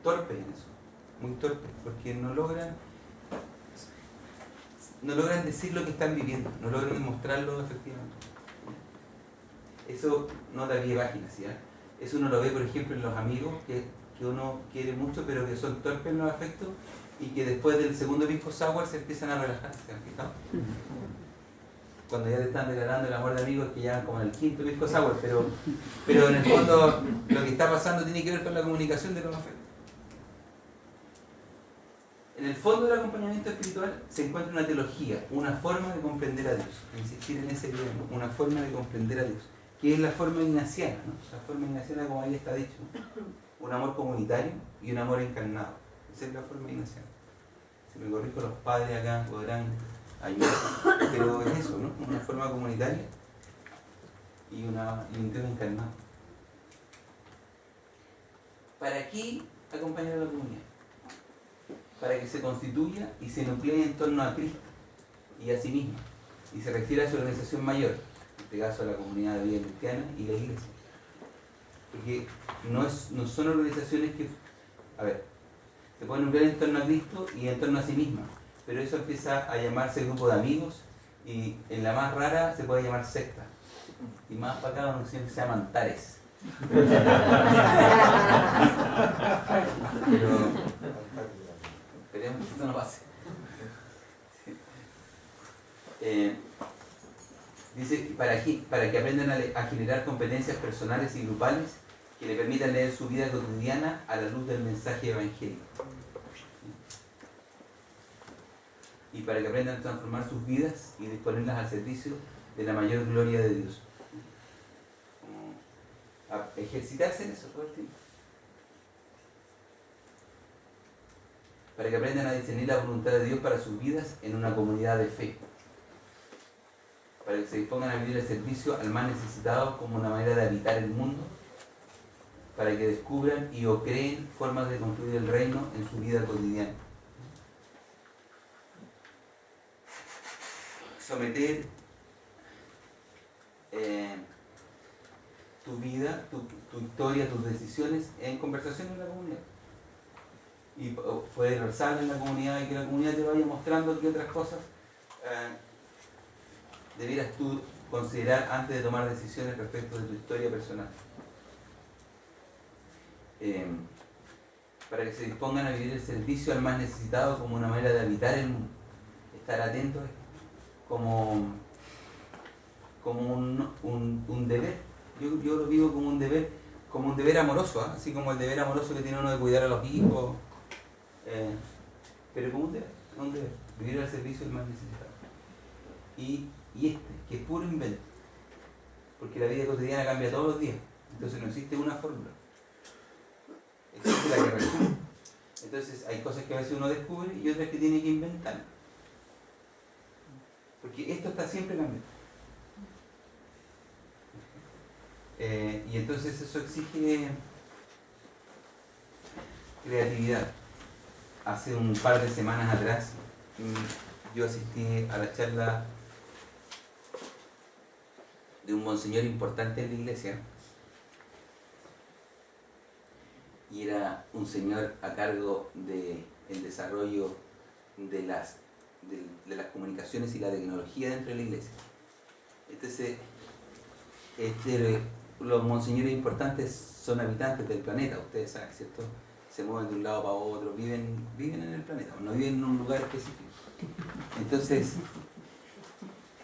torpes en eso, muy torpes, porque no logran decir lo que están viviendo, no logran demostrarlo efectivamente. Eso no da pie página, ¿sí? Eso uno lo ve, por ejemplo, en los amigos que uno quiere mucho, pero que son torpes en los afectos y que después del segundo pisco sour se empiezan a relajar, ¿se han fijado? Cuando ya te están declarando el amor de amigos, que ya como en el quinto pisco sour, pero en el fondo lo que está pasando tiene que ver con la comunicación de los afectos. En el fondo del acompañamiento espiritual se encuentra una teología, una forma de comprender a Dios, insistir en ese idea, ¿no? Una forma de comprender a Dios, que es la forma ignaciana, ¿no? La forma ignaciana, como ahí está dicho, un amor comunitario y un amor encarnado. Esa es la forma ignaciana. Si me corrijo, los padres acá podrán ayudar, pero es eso, ¿no? Una forma comunitaria y un Dios encarnado. ¿Para qué acompañar a la comunidad? Para que se constituya y se nuclee en torno a Cristo y a sí mismo, y se refiere a su organización mayor, en este caso a la comunidad de vida cristiana y la iglesia. Porque no son organizaciones que, se pueden nuclear en torno a Cristo y en torno a sí misma, pero eso empieza a llamarse grupo de amigos, y en la más rara se puede llamar secta, y más para acá donde se llaman tares. Pero esperemos que esto no pase. Dice, ¿para qué? Para que aprendan a generar competencias personales y grupales que le permitan leer su vida cotidiana a la luz del mensaje evangélico. Y para que aprendan a transformar sus vidas y disponerlas al servicio de la mayor gloria de Dios. A ejercitarse en eso todo el tiempo. Para que aprendan a discernir la voluntad de Dios para sus vidas en una comunidad de fe. Para que se dispongan a vivir el servicio al más necesitado como una manera de habitar el mundo. Para que descubran y o creen formas de construir el reino en su vida cotidiana. Someter tu vida, tu historia, tus decisiones en conversación en la comunidad. Y poder rezar en la comunidad y que la comunidad te vaya mostrando que otras cosas debieras tú considerar antes de tomar decisiones respecto de tu historia personal. Para que se dispongan a vivir el servicio al más necesitado como una manera de habitar el mundo. Estar atentos como un deber. Yo lo vivo como un deber amoroso, ¿eh? Así como el deber amoroso que tiene uno de cuidar a los hijos, pero como un deber, vivir al servicio del más necesitado. Y que es puro invento, porque la vida cotidiana cambia todos los días, entonces no existe una fórmula, existe la que resume. Entonces hay cosas que a veces uno descubre y otras que tiene que inventar, porque esto está siempre cambiando. Y entonces eso exige creatividad. Hace un par de semanas atrás yo asistí a la charla de un monseñor importante en la iglesia, y era un señor a cargo del desarrollo de las comunicaciones y la tecnología dentro de la iglesia. Entonces, los monseñores importantes son habitantes del planeta, ustedes saben, ¿cierto? Se mueven de un lado para otro, viven en el planeta, no viven en un lugar específico. Entonces,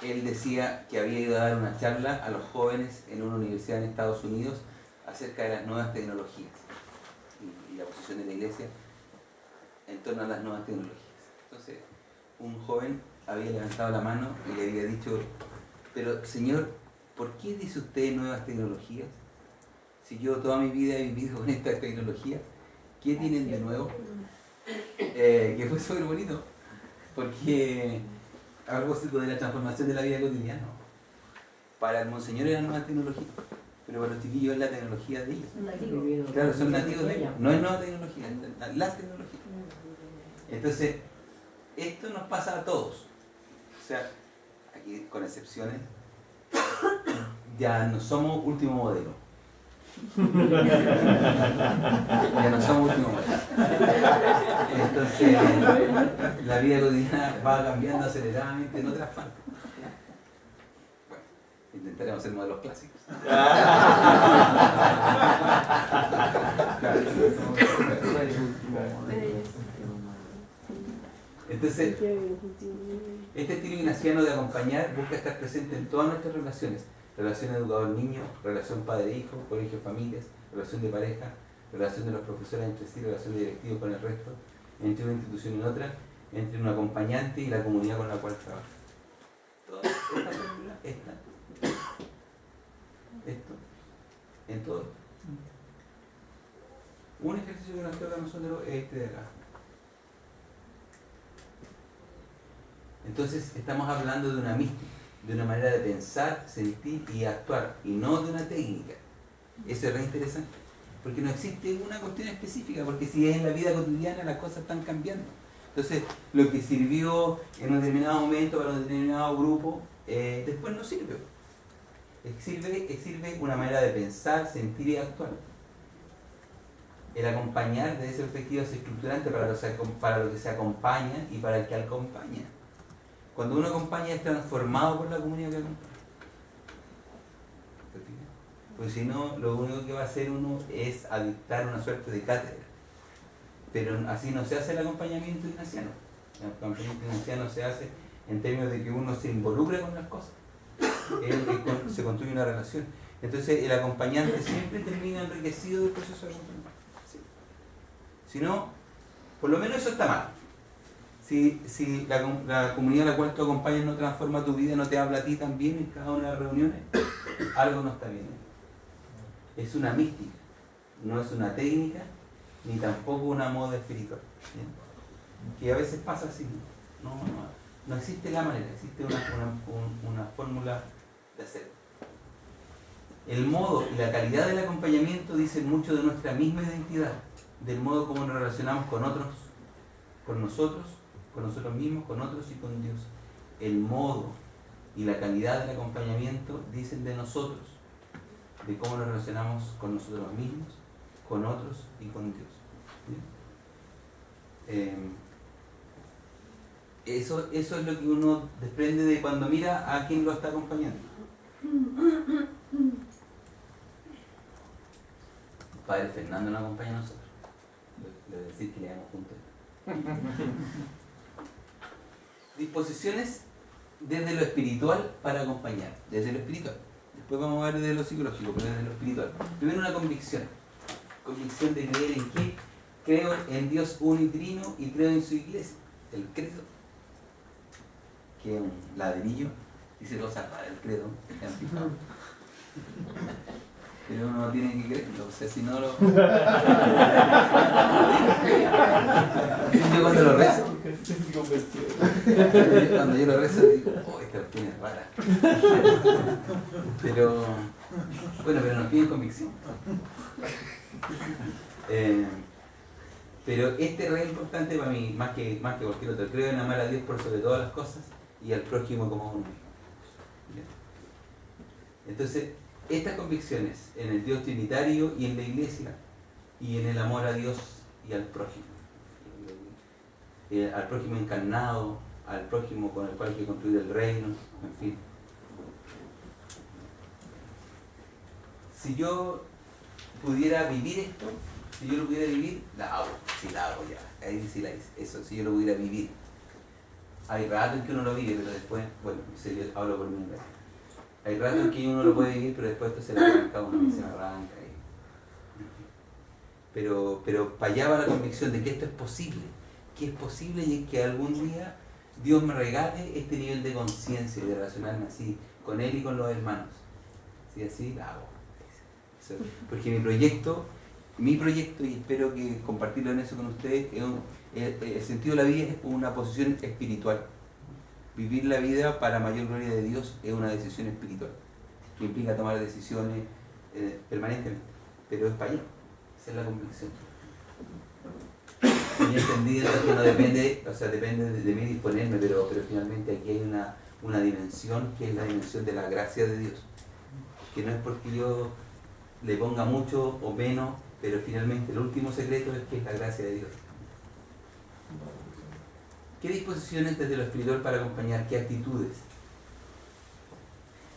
él decía que había ido a dar una charla a los jóvenes en una universidad en Estados Unidos acerca de las nuevas tecnologías y la posición de la iglesia en torno a las nuevas tecnologías. Entonces, un joven había levantado la mano y le había dicho, pero señor, ¿por qué dice usted nuevas tecnologías? Si yo toda mi vida he vivido con estas tecnologías, ¿qué tienen de nuevo? Que fue súper bonito, porque a propósito de la transformación de la vida cotidiana. Para el monseñor era nueva tecnología, pero para los chiquillos es la tecnología de ellos. Claro, son nativos de ellos. No es nueva tecnología, es las tecnologías. Entonces, esto nos pasa a todos. O sea, aquí con excepciones, ya no somos último modelo. Ya no somos últimos muertos. Entonces, la vida cotidiana va cambiando aceleradamente en otras partes. Bueno, intentaremos ser modelos clásicos. Entonces, este estilo ignaciano de acompañar busca estar presente en todas nuestras relaciones. Relación educador-niño, relación padre-hijo, colegio-familias, relación de pareja, relación de los profesores entre sí, relación de directivos con el resto, entre una institución y otra, entre un acompañante y la comunidad con la cual trabaja. Toda esta fórmula, esto, en todo. Un ejercicio que nos toca a nosotros es este de acá. Entonces estamos hablando de una mística, de una manera de pensar, sentir y actuar, y no de una técnica. Eso es re interesante, porque no existe una cuestión específica, porque si es en la vida cotidiana las cosas están cambiando. Entonces, lo que sirvió en un determinado momento para un determinado grupo, después no sirve. Sirve una manera de pensar, sentir y actuar. El acompañar desde esa perspectiva es estructurante para lo que se acompaña y para el que acompaña. Cuando uno acompaña es transformado por la comunidad que acompaña. Porque si no, lo único que va a hacer uno es adictar una suerte de cátedra. Pero así no se hace el acompañamiento ignaciano. El acompañamiento ignaciano se hace en términos de que uno se involucra con las cosas. Se construye una relación. Entonces el acompañante siempre termina enriquecido del proceso de acompañamiento. ¿Sí? Si no, por lo menos eso está mal. Si la comunidad a la cual tú acompañas no transforma tu vida, no te habla a ti también en cada una de las reuniones, algo no está bien. Es una mística, no es una técnica, ni tampoco una moda espiritual. ¿Bien? Que a veces pasa así. No existe la manera, existe una fórmula de hacerlo. El modo y la calidad del acompañamiento dicen mucho de nuestra misma identidad, del modo como nos relacionamos con otros, con nosotros mismos, con otros y con Dios. El modo y la calidad del acompañamiento dicen de nosotros, de cómo nos relacionamos con nosotros mismos, con otros y con Dios. Eso es lo que uno desprende de cuando mira a quien lo está acompañando. Padre Fernando nos acompaña a nosotros. Le voy a decir que le damos juntos. Disposiciones desde lo espiritual para acompañar, desde lo espiritual. Después vamos a ver desde lo psicológico, pero desde lo espiritual. Primero una convicción de creer en qué. Creo en Dios uno y trino y creo en su iglesia, el credo, que es un ladrillo, dice cosas raras el credo, ¿se han fijado? Pero uno no tiene que creerlo, o sea, si no lo... Yo cuando lo rezo, cuando yo lo rezo digo, oh, esta cuestión es rara. Pero, bueno, pero nos piden convicción. Pero este es re importante para mí, más que cualquier otro. Creo en amar a Dios por sobre todas las cosas y al prójimo como a uno mismo. Entonces, estas convicciones en el Dios trinitario y en la iglesia y en el amor a Dios y al prójimo. Al prójimo encarnado, al prójimo con el cual hay que construir el reino, en fin. Si yo pudiera vivir esto, si yo lo pudiera vivir, la hago ya. Ahí sí la hice. Eso, si yo lo pudiera vivir. Hay ratos en que uno lo vive, pero después, bueno, yo hablo por mí. Hay ratos en que uno lo puede vivir, pero después esto se le arranca a uno y se arranca. Pero para allá va la convicción de que esto es posible. Que es posible y que algún día Dios me regale este nivel de conciencia y de relacionarme así con Él y con los hermanos. Si así la hago. Porque mi proyecto, y espero que compartirlo en eso con ustedes, el sentido de la vida es una posición espiritual. Vivir la vida para mayor gloria de Dios es una decisión espiritual, que implica tomar decisiones permanentemente, pero es para allá, esa es la convicción. Y entendido que no depende, o sea, depende de mí disponerme, pero finalmente aquí hay una dimensión que es la dimensión de la gracia de Dios, que no es porque yo le ponga mucho o menos, pero finalmente el último secreto es que es la gracia de Dios. ¿Qué disposiciones desde lo espiritual para acompañar? ¿Qué actitudes?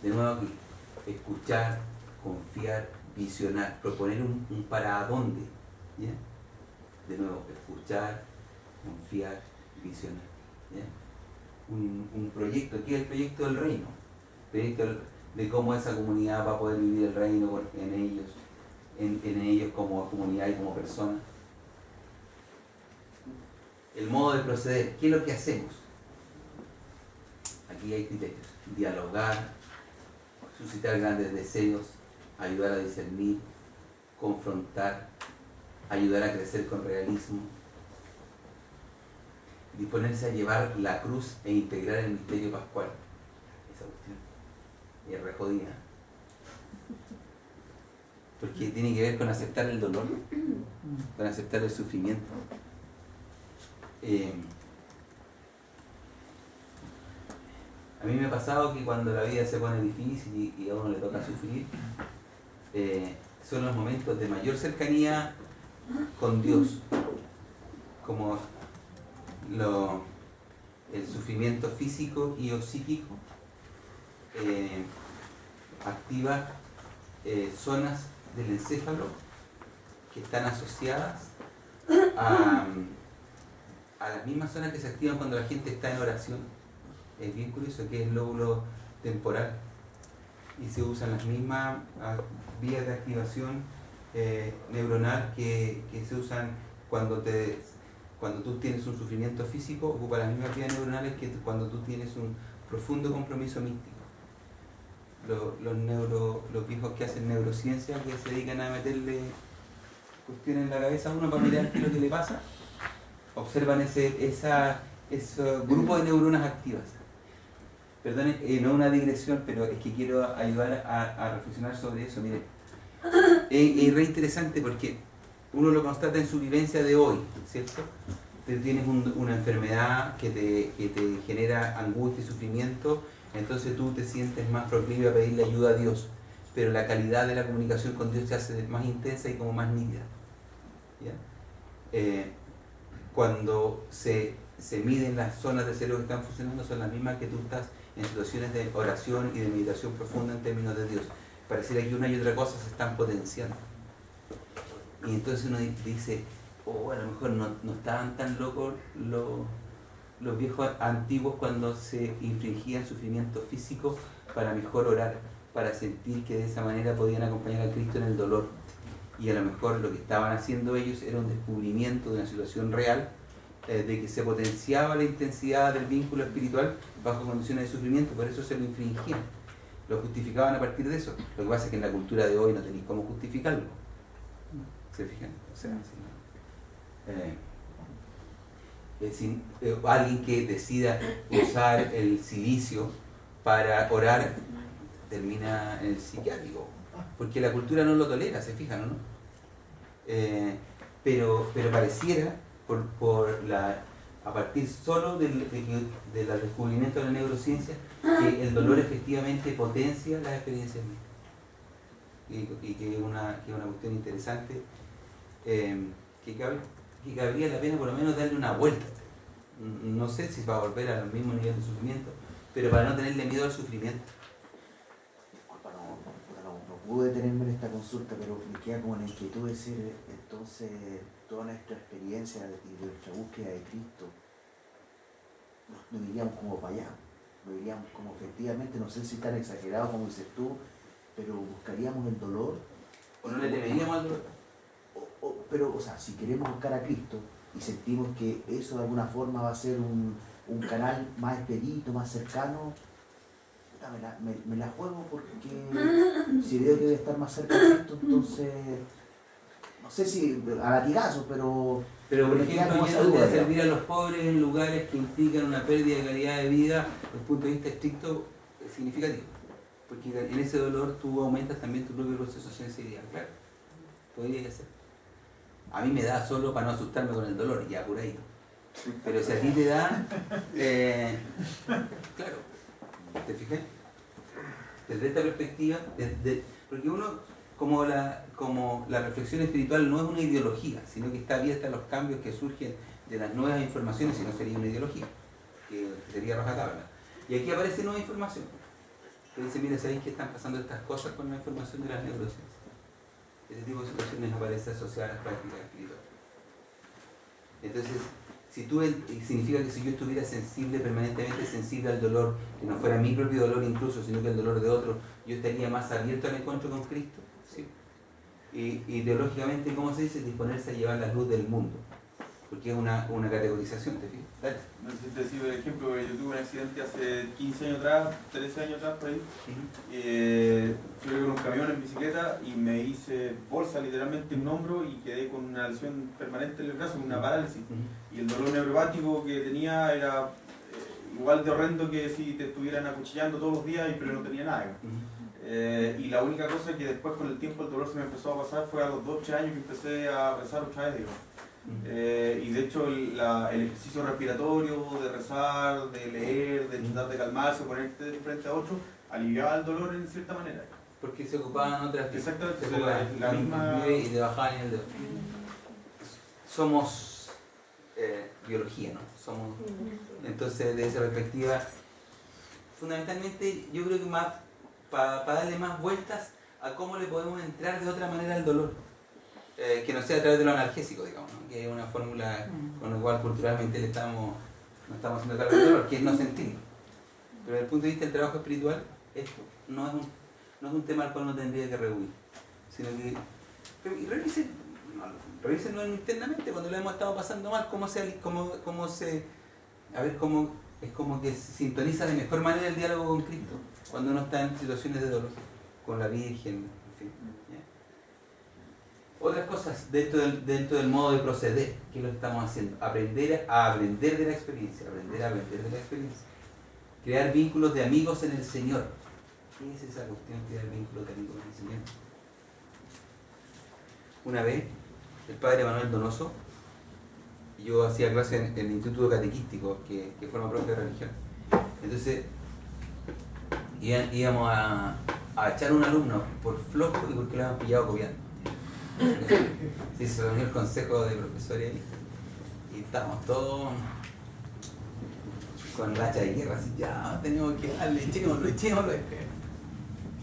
De nuevo aquí, escuchar, confiar, visionar, proponer un para dónde. ¿Ya? De nuevo, escuchar, confiar, visionar. ¿Ya? Un proyecto, aquí es el proyecto del reino, proyecto de cómo esa comunidad va a poder vivir el reino en ellos como comunidad y como personas. El modo de proceder, ¿qué es lo que hacemos? Aquí hay criterios: dialogar, suscitar grandes deseos, ayudar a discernir, confrontar, ayudar a crecer con realismo, disponerse a llevar la cruz e integrar el misterio pascual. Esa cuestión es re jodida, porque tiene que ver con aceptar el dolor, con aceptar el sufrimiento. A mí me ha pasado que cuando la vida se pone difícil y a uno le toca sufrir, son los momentos de mayor cercanía con Dios, como el sufrimiento físico y o psíquico activa zonas del encéfalo que están asociadas a las mismas zonas que se activan cuando la gente está en oración. Es bien curioso, que es el lóbulo temporal, y se usan las mismas vías de activación neuronal que se usan cuando tú tienes un sufrimiento físico. Ocupa las mismas vías neuronales que cuando tú tienes un profundo compromiso místico. Los viejos que hacen neurociencia, que se dedican a meterle cuestiones en la cabeza a uno para mirar qué es lo que le pasa, observan ese grupo de neuronas activas. Perdón, no una digresión, pero es que quiero ayudar a reflexionar sobre eso. Mire, es re interesante porque uno lo constata en su vivencia de hoy, ¿cierto? Tú tienes una enfermedad que te genera angustia y sufrimiento, entonces tú te sientes más proclive a pedirle ayuda a Dios, pero la calidad de la comunicación con Dios se hace más intensa y como más nítida. ¿Ya? Cuando se miden las zonas de cerebro que están funcionando, son las mismas que tú estás en situaciones de oración y de meditación profunda en términos de Dios. Pareciera que una y otra cosa se están potenciando. Y entonces uno dice, a lo mejor no estaban tan locos los viejos antiguos cuando se infligían sufrimiento físico para mejor orar, para sentir que de esa manera podían acompañar a Cristo en el dolor. Y a lo mejor lo que estaban haciendo ellos era un descubrimiento de una situación real, de que se potenciaba la intensidad del vínculo espiritual bajo condiciones de sufrimiento, por eso se lo infringían. Lo justificaban a partir de eso. Lo que pasa es que en la cultura de hoy no tenéis cómo justificarlo. ¿Se fijan? O sea, alguien que decida usar el silicio para orar termina en el psiquiátrico, porque la cultura no lo tolera, ¿se fijan o no? Pero pareciera, a partir solo del descubrimiento de la neurociencia, que el dolor efectivamente potencia las experiencias místicas. Y que es una cuestión interesante, que cabría la pena por lo menos darle una vuelta. No sé si va a volver a los mismos niveles de sufrimiento, pero para no tenerle miedo al sufrimiento. Disculpa, no pude detenerme en esta consulta, pero me queda como la inquietud de decir, entonces, toda nuestra experiencia y nuestra búsqueda de Cristo, nos iríamos como para allá, nos iríamos como efectivamente, no sé si tan exagerado como dices tú, pero buscaríamos el dolor. ¿O no le temeríamos al dolor? Pero, si queremos buscar a Cristo y sentimos que eso de alguna forma va a ser un canal más expedito, más cercano, me la juego, porque si veo que voy a estar más cerca de Cristo, entonces, no sé si a latigazos, pero por ejemplo, yendo a servir a los pobres en lugares que implican una pérdida de calidad de vida desde el punto de vista estricto significativo, porque en ese dolor tú aumentas también tu propio proceso de sensibilidad. Claro, podría ser. A mí me da solo para no asustarme con el dolor, ya curadito. Pero si a ti te da, claro, ¿te fijas? Desde esta perspectiva, porque uno como la reflexión espiritual no es una ideología, sino que está abierta a los cambios que surgen de las nuevas informaciones, si no sería una ideología, que sería rajatabla. Y aquí aparece nueva información, que dice, mire, ¿sabéis que están pasando estas cosas con la información de las neurociencias? Ese tipo de situaciones aparece asociada a las prácticas espirituales. Entonces, significa que si yo estuviera sensible, permanentemente sensible al dolor, que no fuera mi propio dolor incluso, sino que el dolor de otro, yo estaría más abierto al encuentro con Cristo. ¿Sí? Y ideológicamente, ¿cómo se dice? Disponerse a llevar la luz del mundo. Porque es una categorización, ¿te fijas? Dale. No sé si te sirve el ejemplo, yo tuve un accidente hace 15 años atrás, 13 años atrás por ahí. Fui con un camión en bicicleta y me hice bolsa literalmente en un hombro y quedé con una lesión permanente en el brazo, una parálisis. Y el dolor neuropático que tenía era igual de horrendo que si te estuvieran acuchillando todos los días, pero no tenía nada. Y la única cosa que después con el tiempo el dolor se me empezó a pasar fue a los 2 o 3 años que empecé a rezar otra vez, digamos. Y de hecho el ejercicio respiratorio, de rezar, de leer, de tratar de calmarse, ponerte frente a otro, aliviaba el dolor en cierta manera. Porque se ocupaban otras cosas. Exactamente, se ocupaban la misma... y te bajaban el dedo. Somos biología, ¿no? Somos, entonces, desde esa perspectiva, fundamentalmente yo creo que más para darle más vueltas a cómo le podemos entrar de otra manera al dolor. Que no sea a través de lo analgésico, digamos, ¿no? Que es una fórmula con la cual culturalmente no estamos haciendo cargo del dolor, que es no sentirlo. Pero desde el punto de vista del trabajo espiritual, esto no es un tema al cual no tendría que rehuir, sino que revísenlo internamente cuando lo hemos estado pasando mal, cómo es como que se sintoniza de mejor manera el diálogo con Cristo cuando uno está en situaciones de dolor, con la Virgen, en fin. ¿Ya? Otras cosas dentro del modo de proceder, que lo estamos haciendo, aprender a aprender de la experiencia, crear vínculos de amigos en el Señor. ¿Qué es esa cuestión, crear vínculos de amigos en el Señor? Una vez, el padre Manuel Donoso, yo hacía clase en el Instituto Catequístico, que forma profe de religión. Entonces, íbamos a echar a un alumno por flojo y porque lo habían pillado copiando. Sí, se reunió el consejo de profesores y estábamos todos con racha de guerra, así, ya tenemos que darle, echémoslo.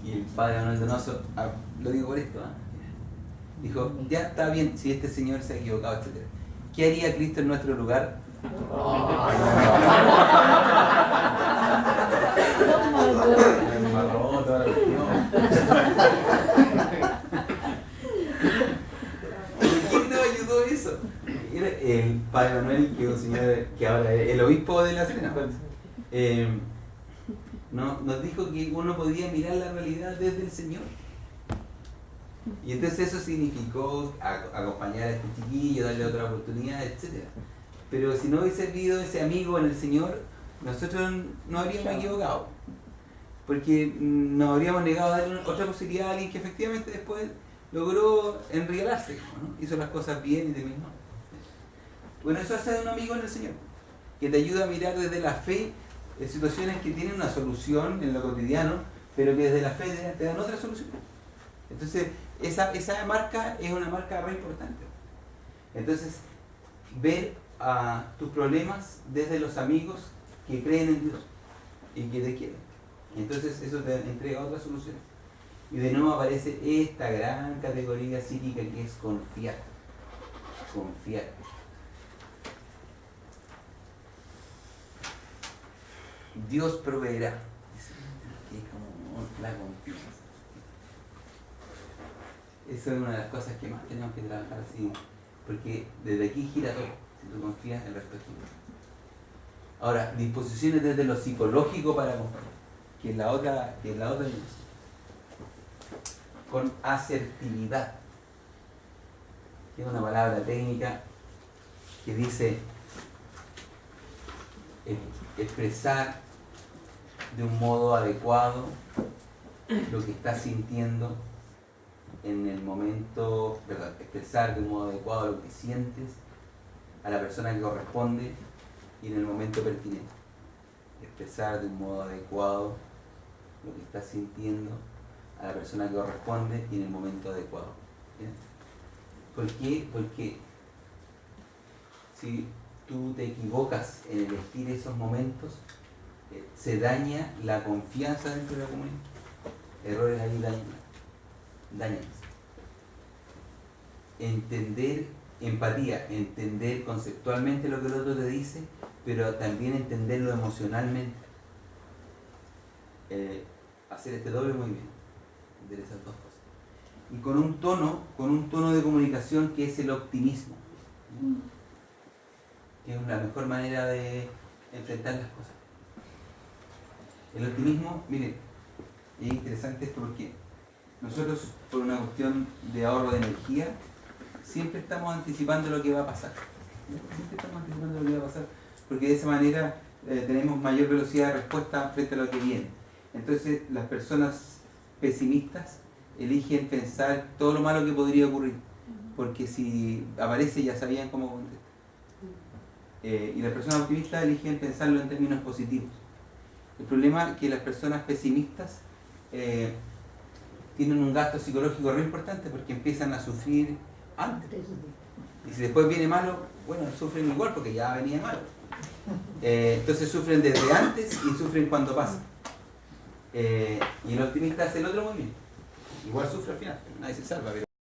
Y el padre Manuel Donoso, lo digo por esto, dijo, ya está bien, si este señor se ha equivocado, etc. ¿Qué haría Cristo en nuestro lugar? Me embarró toda la cuestión. ¿Quién nos ayudó eso? Era el padre Manuel, que es un señor que ahora es el obispo de La Serena. Nos dijo que uno podía mirar la realidad desde el Señor. Y entonces eso significó acompañar a este chiquillo, darle otra oportunidad, etc. Pero si no hubiese habido ese amigo en el Señor, nosotros no habríamos equivocado. Porque nos habríamos negado a darle otra posibilidad a alguien que efectivamente después logró enrielarse, ¿no? Hizo las cosas bien y de mismo. Bueno, eso hace de un amigo en el Señor, que te ayuda a mirar desde la fe en situaciones que tienen una solución en lo cotidiano, pero que desde la fe te dan otra solución. Entonces, esa marca es una marca re importante. Entonces, ver a tus problemas desde los amigos que creen en Dios y que te quieren. Entonces, eso te entrega otra solución. Y de nuevo aparece esta gran categoría psíquica que es confiar. Confiar. Dios proveerá. Que es como la confianza. Esa es una de las cosas que más tenemos que trabajar así, porque desde aquí gira todo, si tú confías en el resto gira. Ahora, disposiciones desde lo psicológico para acompañar, que es la otra dimensión. Con asertividad, que es una palabra técnica que dice expresar de un modo adecuado lo que estás sintiendo en el momento, expresar de un modo adecuado lo que sientes a la persona que corresponde y en el momento pertinente. Expresar de un modo adecuado lo que estás sintiendo a la persona que corresponde y en el momento adecuado. ¿Bien? ¿Por qué? Porque si tú te equivocas en elegir esos momentos, se daña la confianza dentro de la comunidad. Errores ahí dañan. Entender empatía, entender conceptualmente lo que el otro te dice, pero también entenderlo emocionalmente. Hacer este doble movimiento de esas dos cosas. Y con un tono de comunicación que es el optimismo, ¿no? Que es la mejor manera de enfrentar las cosas. El optimismo, miren, es interesante esto porque nosotros, por una cuestión de ahorro de energía, siempre estamos anticipando lo que va a pasar. Siempre estamos anticipando lo que va a pasar, porque de esa manera tenemos mayor velocidad de respuesta frente a lo que viene. Entonces, las personas pesimistas eligen pensar todo lo malo que podría ocurrir, porque si aparece ya sabían cómo contestar. Y las personas optimistas eligen pensarlo en términos positivos. El problema es que las personas pesimistas tienen un gasto psicológico re importante porque empiezan a sufrir antes. Y si después viene malo, bueno, sufren igual porque ya venía malo. Entonces sufren desde antes y sufren cuando pasa. Y el optimista hace el otro movimiento. Igual sufre al final, nadie se salva. Pero